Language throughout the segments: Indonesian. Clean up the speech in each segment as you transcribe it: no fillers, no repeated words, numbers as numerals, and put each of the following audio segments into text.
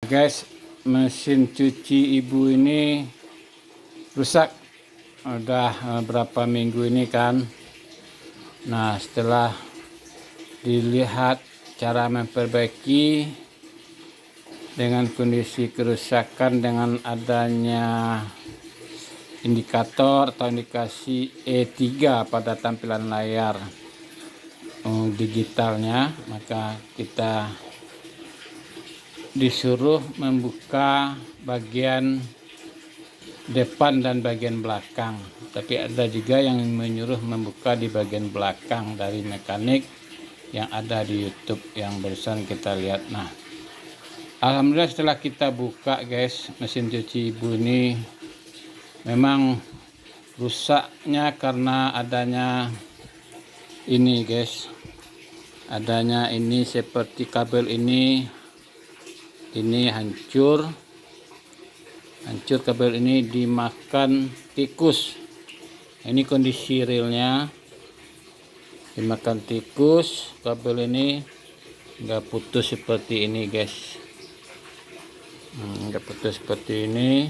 Guys, mesin cuci ibu ini rusak udah berapa minggu ini kan. Nah, setelah dilihat cara memperbaiki dengan kondisi kerusakan dengan adanya indikator atau indikasi E3 pada tampilan layar digitalnya, maka kita disuruh membuka bagian depan dan bagian belakang, tapi ada juga yang menyuruh membuka di bagian belakang dari mekanik yang ada di YouTube yang barusan kita lihat. Nah, alhamdulillah setelah kita buka guys, mesin cuci ibu ini memang rusaknya karena adanya ini guys, adanya ini seperti kabel ini hancur kabel ini dimakan tikus. Ini kondisi realnya, dimakan tikus. Kabel ini nggak putus seperti ini guys, nggak putus seperti ini.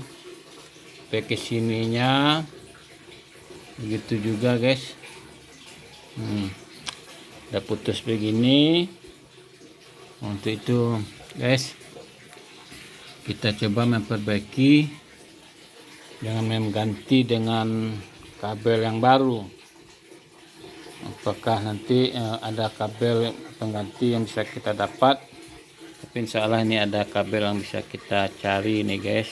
Pakai sininya begitu juga guys, nggak putus begini. Untuk itu guys, kita coba memperbaiki dengan mengganti dengan kabel yang baru. Apakah nanti ada kabel pengganti yang bisa kita dapat? Tapi insya Allah ini ada kabel yang bisa kita cari nih guys,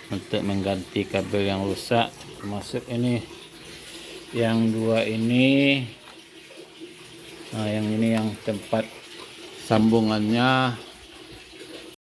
untuk mengganti kabel yang rusak. Termasuk ini yang dua ini, nah yang ini yang tempat sambungannya